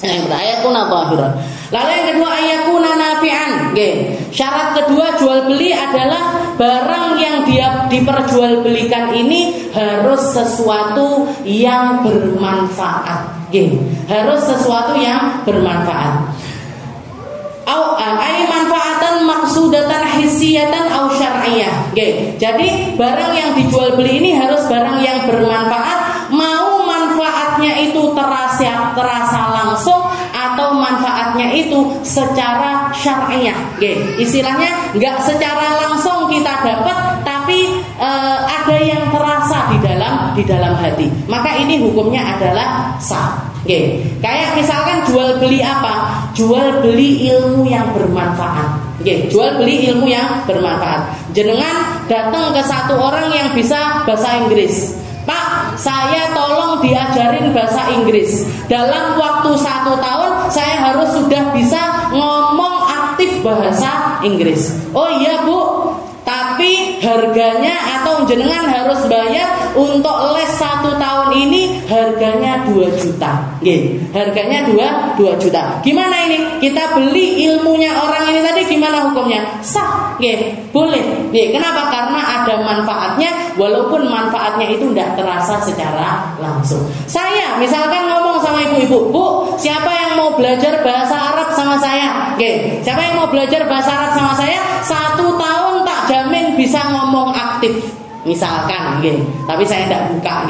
Yang ayakuna tahiran. Lalu yang kedua ayakuna nafi'an. Syarat kedua jual beli adalah barang yang dia diperjualbelikan ini harus sesuatu yang bermanfaat. Harus sesuatu yang bermanfaat. Ai manfaatan maksudatan hissiyatan au syar'iyyah. Jadi barang yang dijual beli ini harus barang yang bermanfaat, mau manfaatnya itu terasa langsung atau manfaatnya itu secara syar'iyyah. Istilahnya enggak secara langsung kita dapat, tapi ada yang terasa di dalam di dalam hati, maka ini hukumnya adalah sah. Oke. Kayak misalkan jual beli apa? Jual beli ilmu yang bermanfaat. Oke, jual beli ilmu yang bermanfaat. Jenengan datang ke satu orang yang bisa bahasa Inggris. Pak, saya tolong diajarin bahasa Inggris. Dalam waktu 1 tahun saya harus sudah bisa ngomong aktif bahasa Inggris. Oh iya Bu, tapi harganya atau jenengan harus bayar untuk les 1 tahun ini harganya 2 juta. Harganya 2 juta. Gimana ini? Kita beli ilmunya orang ini tadi, gimana hukumnya? Sah. Boleh. Kenapa? Karena ada manfaatnya, walaupun manfaatnya itu tidak terasa secara langsung. Saya misalkan ngomong sama ibu-ibu, Bu, siapa yang mau belajar bahasa Arab sama saya? Siapa yang mau belajar bahasa Arab sama saya? 1 tahun tak jamin bisa ngomong aktif. Misalkan, tapi saya tidak buka,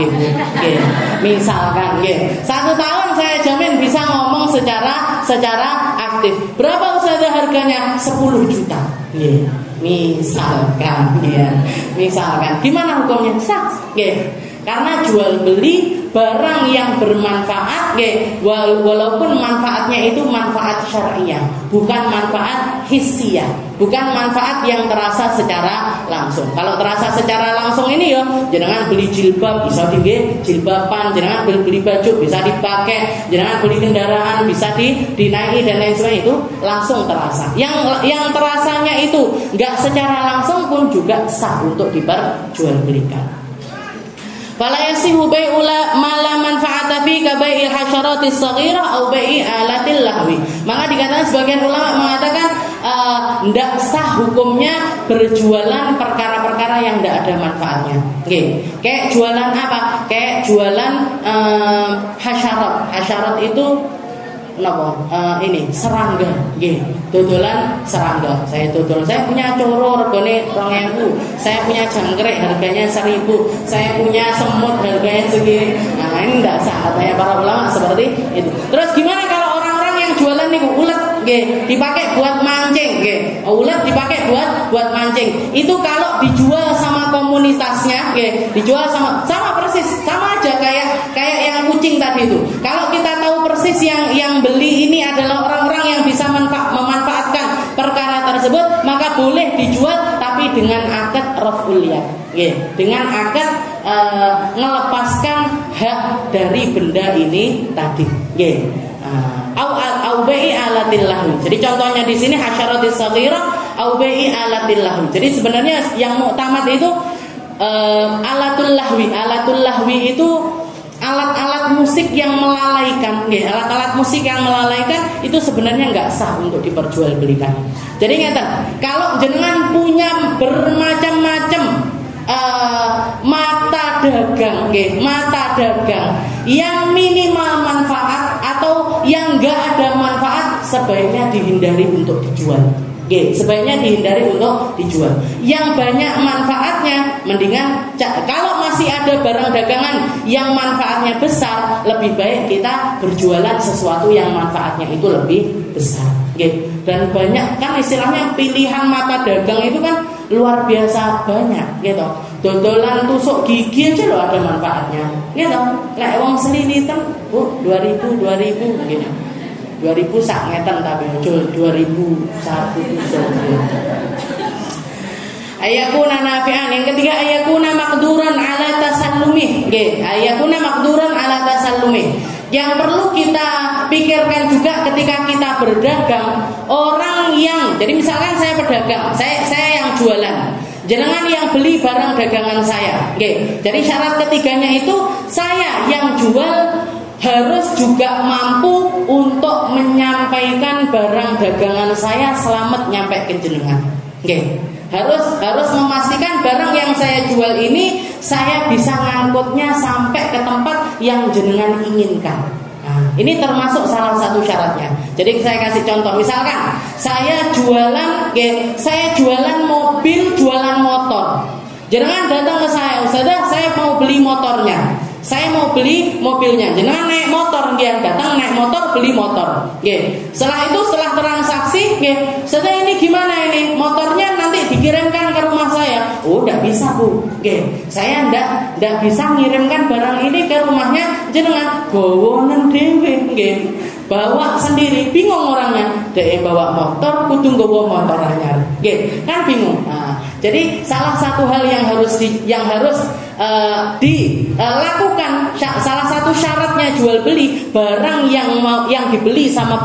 misalkan, 1 tahun saya jamin bisa ngomong secara aktif. Berapa Ustazah harganya? 10 juta. Misalkan, misalkan. Gimana hukumnya? Sah, karena jual beli barang yang bermanfaat, walaupun manfaatnya itu manfaat syariah, bukan manfaat hissiyah, bukan manfaat yang terasa secara langsung. Kalau terasa secara langsung ini jenengan beli jilbab bisa tinggi jilbaban, jenengan beli baju bisa dipakai, jenengan beli kendaraan bisa dinaiki dan lain sebagainya, itu langsung terasa. Yang terasanya itu nggak secara langsung pun juga sah untuk diperjualbelikan. Fala yasihu bai'u ma la manfa'ata fi ka bai'il hasyaratis shaghirah au bai'i alatil lahwi. Maka dikatakan sebagian ulama mengatakan tidak sah hukumnya berjualan perkara-perkara yang tidak ada manfaatnya. Kayak jualan apa? Kayak jualan hasyarat. Hasyarat itu ini serangga, dodolan serangga. Saya dodol, saya punya coro regane 2.000, saya punya jangkrik harganya 1.000, saya punya semut harganya segini. Nah ini tidak sah katanya para ulama seperti itu. Terus gimana kalau orang-orang yang jualan nih ulet, dipakai buat mancing, ulet dipakai buat mancing. Itu kalau dijual sama komunitasnya, dijual sama persis, sama aja kayak yang kucing tadi itu. Kalau kita tahu persis yang beli ini adalah orang-orang yang bisa memanfaatkan perkara tersebut, maka boleh dijual, tapi dengan akad raf'ul yad, dengan akad melepaskan hak dari benda ini tadi. Au bai'i alatil lahwi. Jadi contohnya di sini hasyaratis shaghirah au bai'i alatil lahwi. Jadi sebenarnya yang muktamad itu alatul lahwi. Alatul lahwi itu alat-alat musik yang melalaikan, alat-alat musik yang melalaikan itu sebenarnya nggak sah untuk diperjualbelikan. Jadi ngeten, kalau jenengan punya bermacam-macam mata dagang yang minimal manfaat atau yang nggak ada manfaat, sebaiknya dihindari untuk dijual. Sebaiknya dihindari untuk dijual. Yang banyak manfaatnya, mendingan kalau masih ada barang dagangan yang manfaatnya besar, lebih baik kita berjualan sesuatu yang manfaatnya itu lebih besar. Dan banyak kan istilahnya pilihan mata dagang itu kan luar biasa banyak, Dodolan tusuk gigi aja loh ada manfaatnya, Lek wong selilitan, Bu, 2.000 gitu. 2.000 sak ngeten tapi jual 2.000 satu tusuk. Ayakuna nafi'an. Yang ketiga ayakuna maqduran ala tasallumi. Ayakuna maqduran ala tasallumi. Yang perlu kita pikirkan juga ketika kita berdagang, orang yang, jadi misalkan saya pedagang, saya yang jualan, jenengan yang beli barang dagangan saya. Jadi syarat ketiganya itu saya yang jual harus juga mampu untuk menyampaikan barang dagangan saya selamat nyampe ke jenengan. Harus memastikan barang yang saya jual ini saya bisa ngangkutnya sampai ke tempat yang jenengan inginkan. Nah, ini termasuk salah satu syaratnya. Jadi saya kasih contoh, misalkan saya jualan mobil, jualan motor. Jenengan datang ke saya, Ustazah, saya mau beli motornya. Saya mau beli mobilnya. Jenengan naik motor, dia datang naik motor, beli motor. Setelah itu, setelah transaksi, Ustazah ini gimana ini? Motornya nanti dikirimkan ke rumah saya. Oh, enggak bisa Bu. Nggih, saya enggak bisa ngirimkan barang ini ke rumahnya jenengan. Gowonen dhewe nggih. Bawa sendiri, bingung orangnya. Dek bawa motor, kudu nggawa motor anyar. Nggih, kan bingung. Nah, jadi salah satu hal yang harus dilakukan, salah satu syaratnya jual beli, barang yang dibeli sama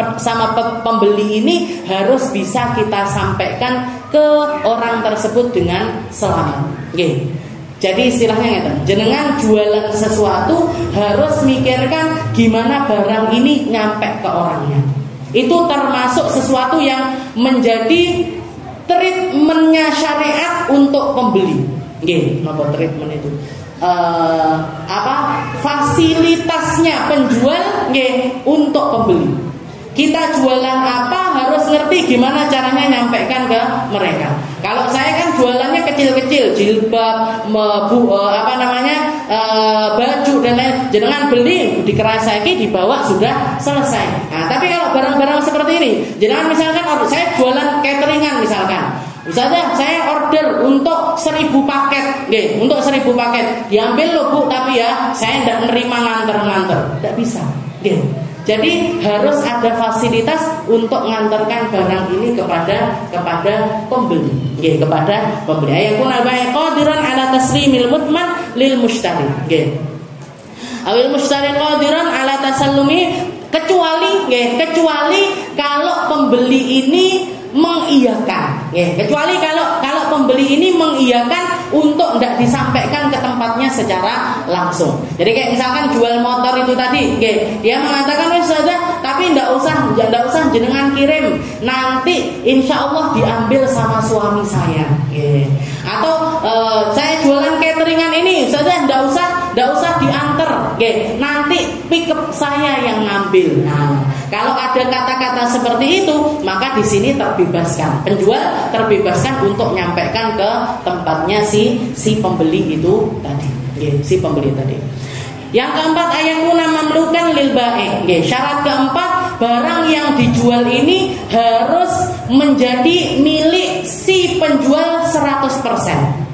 pembeli ini harus bisa kita sampaikan ke orang tersebut dengan selamat. Nggih. Jadi istilahnya gitu, jenengan jualan sesuatu harus mikirkan gimana barang ini nyampe ke orangnya. Itu termasuk sesuatu yang menjadi treatmentnya syariat untuk pembeli. Nggih, napa treatment itu? Fasilitasnya penjual nggih untuk pembeli. Kita jualan apa harus ngerti gimana caranya nyampaikan ke mereka. Kalau saya kan jualannya kecil-kecil, jilbab, baju dan lain. Jenengan beli dikerasaki dibawa sudah selesai. Nah, tapi kalau barang-barang seperti ini, jenengan misalkan saya jualan cateringan misalkan. Misalnya saya order untuk 1000 paket, untuk 1000 paket diambil loh Bu, tapi ya saya tidak menerima nganter-nganter, tidak bisa. Jadi harus ada fasilitas untuk mengantarkan barang ini kepada pembeli, kepada pembeli. Ayakun al-bai' qadiran ala taslimil mutman lil mushtari. Awil mushtari qadiran ala tasallumi, kecuali kalau pembeli ini mengiyakan, kecuali kalau pembeli ini mengiyakan untuk tidak disampaikan ke tempatnya secara langsung. Jadi kayak misalkan jual motor itu tadi, dia mengatakan wes saja, tapi tidak usah jenengan kirim, nanti insya Allah diambil sama suami saya. Atau saya jualan cateringan ini saja, tidak usah diantar, nanti pick up saya yang ngambil. Nah, kalau ada kata-kata seperti itu, maka di sini terbebaskan, penjual terbebaskan untuk menyampaikan ke tempatnya si pembeli itu tadi, si pembeli tadi. Yang keempat, ayakuna mamlukan lil bai'. Syarat keempat, barang yang dijual ini harus menjadi milik si penjual 100%.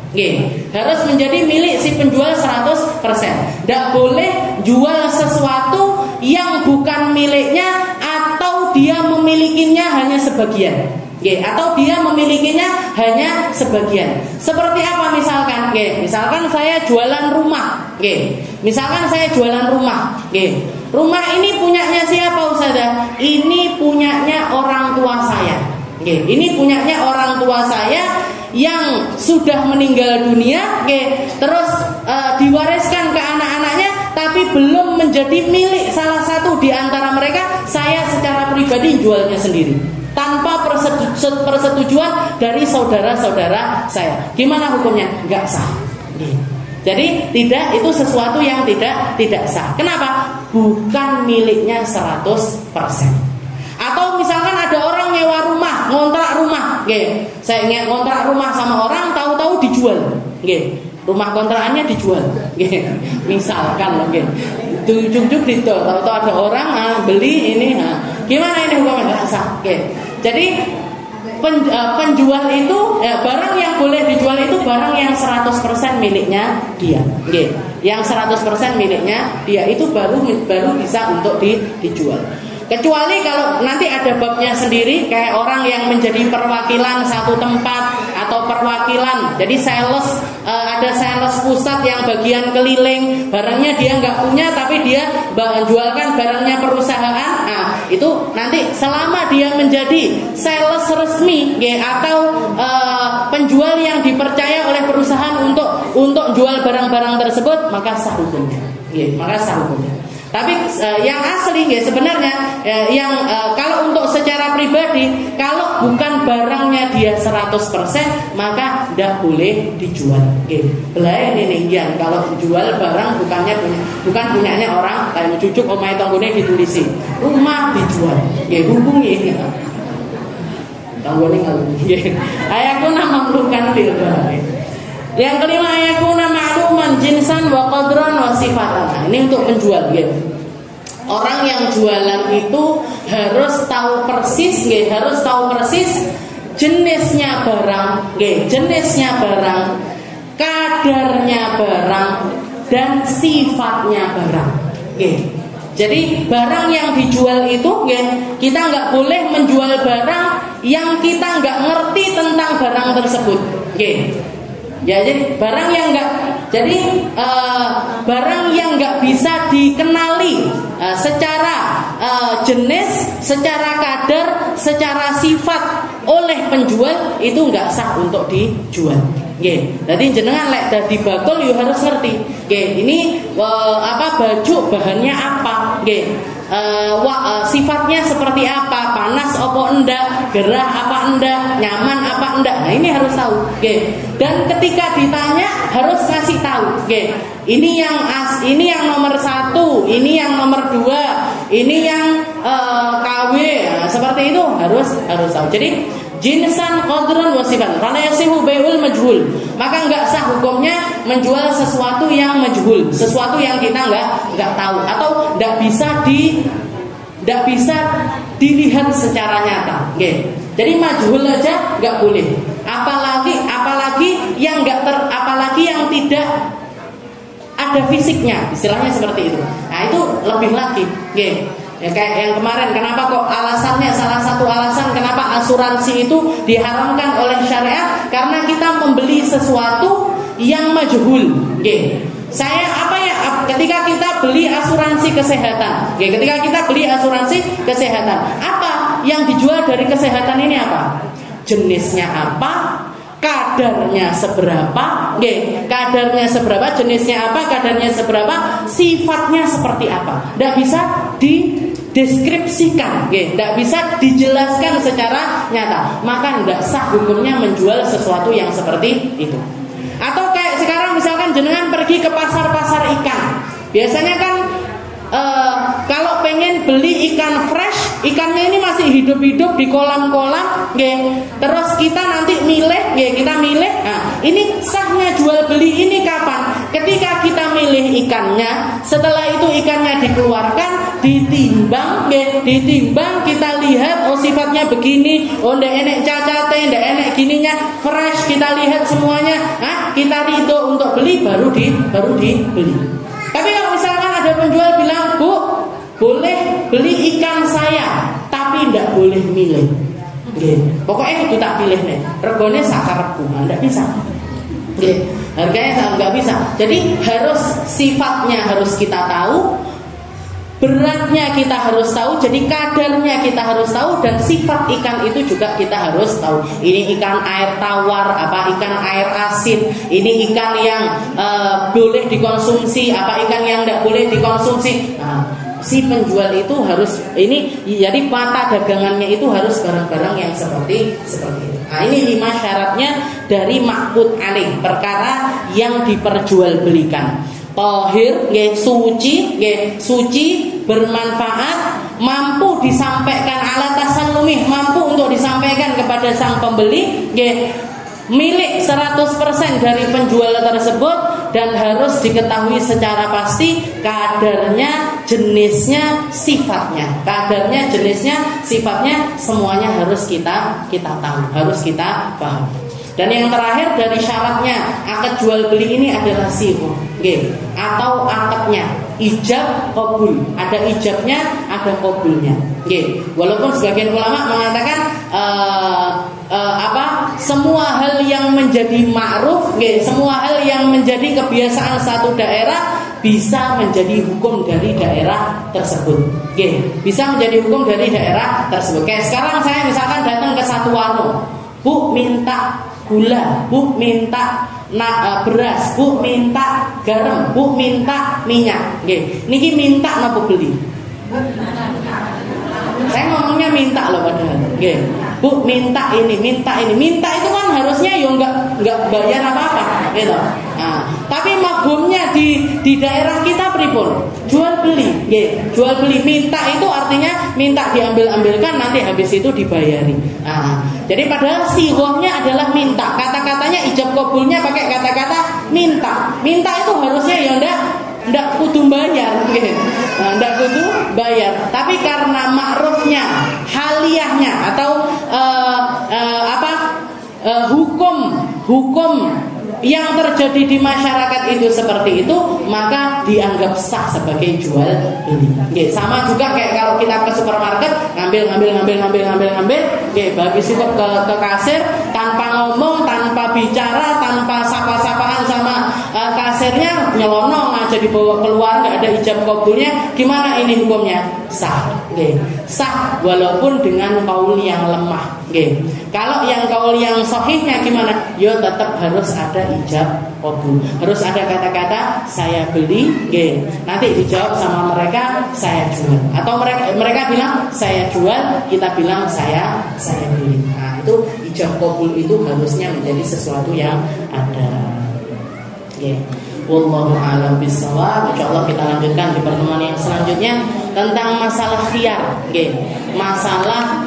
Harus menjadi milik si penjual 100%. Tidak boleh jual sesuatu yang bukan miliknya atau dia memilikinya hanya sebagian. Atau dia memilikinya hanya sebagian. Seperti apa misalkan? Misalkan saya jualan rumah. Misalkan saya jualan rumah. Rumah ini punyanya siapa Ustazah? Ini punyanya orang tua saya. Ini punyanya orang tua saya yang sudah meninggal dunia, terus diwariskan ke anak-anaknya, tapi belum menjadi milik salah satu di antara mereka. Saya secara pribadi jualnya sendiri tanpa persetujuan dari saudara-saudara saya. Gimana hukumnya? Enggak sah. Jadi itu sesuatu yang tidak sah. Kenapa? Bukan miliknya 100%. Atau misalkan ada orang nyewa rumah, ngontrak rumah, saya ngontrak rumah sama orang, tahu-tahu dijual, rumah kontrakannya dijual, misalkan, ujung-ujung ditol, tahu-tahu ada orang beli ini, gimana ini hukumnya? Nggak sah. Jadi penjual itu barang yang boleh dijual itu barang yang 100% miliknya dia, yang 100% miliknya dia itu baru bisa untuk dijual. Kecuali kalau nanti ada babnya sendiri, kayak orang yang menjadi perwakilan satu tempat atau perwakilan, jadi sales, ada sales pusat yang bagian keliling, barangnya dia nggak punya tapi dia jualkan barangnya perusahaan. Nah, itu nanti selama dia menjadi sales resmi atau penjual yang dipercaya oleh perusahaan untuk jual barang-barang tersebut, maka sah hukumnya. Tapi yang asli sebenarnya kalau untuk secara pribadi, kalau bukan barangnya dia 100%, maka tidak boleh dijual. Belain ini kalau jual barang bukan punyanya orang, kayak cucuk omahe tanggone ditulisi rumah dijual, hubungi tanggone nggih. Ayakuna mamlukan lil bai'. Yang kelima, ayakuna ma'luman jinsan wa qadran wa sifatan. Ini untuk penjual, Orang yang jualan itu harus tahu persis, jenisnya barang, kadarnya barang dan sifatnya barang. Jadi barang yang dijual itu kita nggak boleh menjual barang yang kita nggak ngerti tentang barang tersebut. Ya, jadi barang yang nggak bisa dikenali secara jenis, secara kadar, secara sifat oleh penjual itu nggak sah untuk dijual. Jadi jenengan lek dadi bakul yo harus ngerti. Ini baju bahannya apa? Sifatnya seperti apa? Panas apa enggak? Gerah apa enggak? Nyaman apa enggak? Nah, ini harus tahu. Dan ketika ditanya harus ngasih tahu. Ini yang nomor 1, ini yang nomor 2, ini yang KW. Nah, seperti itu harus tahu. Jadi jinsan qadrun wa sifat. Fala yasihu bai'ul majhul. Maka enggak sah hukumnya menjual sesuatu yang majhul, sesuatu yang kita enggak tahu atau enggak bisa dilihat secara nyata. Jadi majhul aja enggak boleh. Apalagi yang tidak ada fisiknya, istilahnya seperti itu. Nah, itu lebih lagi. Ya, kayak yang kemarin, kenapa kok salah satu alasan kenapa asuransi itu diharamkan oleh syariat, karena kita membeli sesuatu yang majhul. Ketika kita beli asuransi kesehatan, apa yang dijual dari kesehatan ini apa? Jenisnya apa? Kadarnya seberapa? Jenisnya apa? Kadarnya seberapa? Sifatnya seperti apa? Tidak bisa dideskripsikan, tidak bisa dijelaskan secara nyata. Maka tidak sah hukumnya menjual sesuatu yang seperti itu. Atau kayak sekarang misalkan jenengan pergi ke pasar-pasar ikan, biasanya kan kalau pengen beli ikan fresh, ikannya ini masih hidup-hidup di kolam-kolam, terus kita nanti milih. Nah, ini sahnya jual beli ini kapan? Ketika kita milih ikannya, setelah itu ikannya dikeluarkan, ditimbang, kita lihat, sifatnya begini, ndak enek cacate, ndak enek gininya, fresh, kita lihat semuanya, kita ridho untuk beli, baru dibeli. Tapi kalau misalkan ada penjual bilang, Bu, boleh beli ikan saya, tapi tidak boleh milih. Pokoknya itu tak pilih nih. Regone sakarepku, tidak bisa. Harganya nggak bisa. Jadi sifatnya harus kita tahu, beratnya kita harus tahu, jadi kadarnya kita harus tahu, dan sifat ikan itu juga kita harus tahu. Ini ikan air tawar, ikan air asin, ini ikan yang boleh dikonsumsi, ikan yang tidak boleh dikonsumsi. Si penjual itu harus jadi mata dagangannya itu harus barang-barang yang seperti itu. Nah, ini 5 syaratnya dari ma'qud alaih, perkara yang diperjualbelikan. Tahir, suci, bermanfaat, mampu disampaikan ala tasallumih, mampu untuk disampaikan kepada sang pembeli, milik 100% dari penjual tersebut, dan harus diketahui secara pasti kadarnya, jenisnya, sifatnya. Semuanya harus kita tahu, harus kita paham. Dan yang terakhir dari syaratnya akad jual beli ini adalah sighah, atau akadnya ijab qabul. Ada ijabnya, ada qabulnya. Walaupun sebagian ulama mengatakan semua hal yang menjadi ma'ruf, semua hal yang menjadi kebiasaan satu daerah bisa menjadi hukum dari daerah tersebut. Bisa menjadi hukum dari daerah tersebut. Kayak sekarang saya misalkan datang ke satu warung, Bu minta gula, Bu minta beras, Bu minta garam, Bu minta minyak. Niki minta napa beli? Saya ngomongnya minta loh padahal. Bu minta ini. Minta itu kan harusnya ya enggak bayar apa-apa, gitu. Nah, tapi mafhumnya di daerah kita pripun? Jual beli. Jual beli, minta itu artinya minta diambil-ambilkan, nanti habis itu dibayari. Nah, jadi padahal sighahnya adalah minta. Kata-katanya ijab qabulnya pakai kata-kata minta. Minta itu harusnya ya ndak kudu bayar, ndak kudu bayar. Tapi karena ma'rufnya, haliyahnya atau hukum yang terjadi di masyarakat itu seperti itu, maka dianggap sah sebagai jual beli. Nggih, sama juga kayak kalau kita ke supermarket ngambil, bagi sikap ke kasir tanpa ngomong, tanpa bicara, tanpa sapa-sapaan sama kasirnya, nyelonong aja dibawa keluar, nggak ada ijab kabulnya. Gimana ini hukumnya? Sah. Nggih, sah walaupun dengan kaul yang lemah. Nggih. Kalau yang kaul yang sahihnya gimana? Yo tetap harus ada ijab kabul. Harus ada kata-kata saya beli, nggih. Nanti dijawab sama mereka saya jual. Atau mereka bilang saya jual, kita bilang saya beli. Nah, itu ijab kabul itu harusnya menjadi sesuatu yang ada. Nggih. Wallahu a'lam bishawab. Insyaallah kita lanjutkan di pertemuan yang selanjutnya tentang masalah khiyar, nggih. Masalah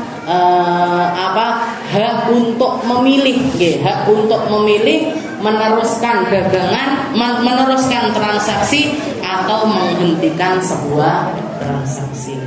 hak untuk memilih, hak untuk memilih meneruskan dagangan, meneruskan transaksi atau menghentikan sebuah transaksi.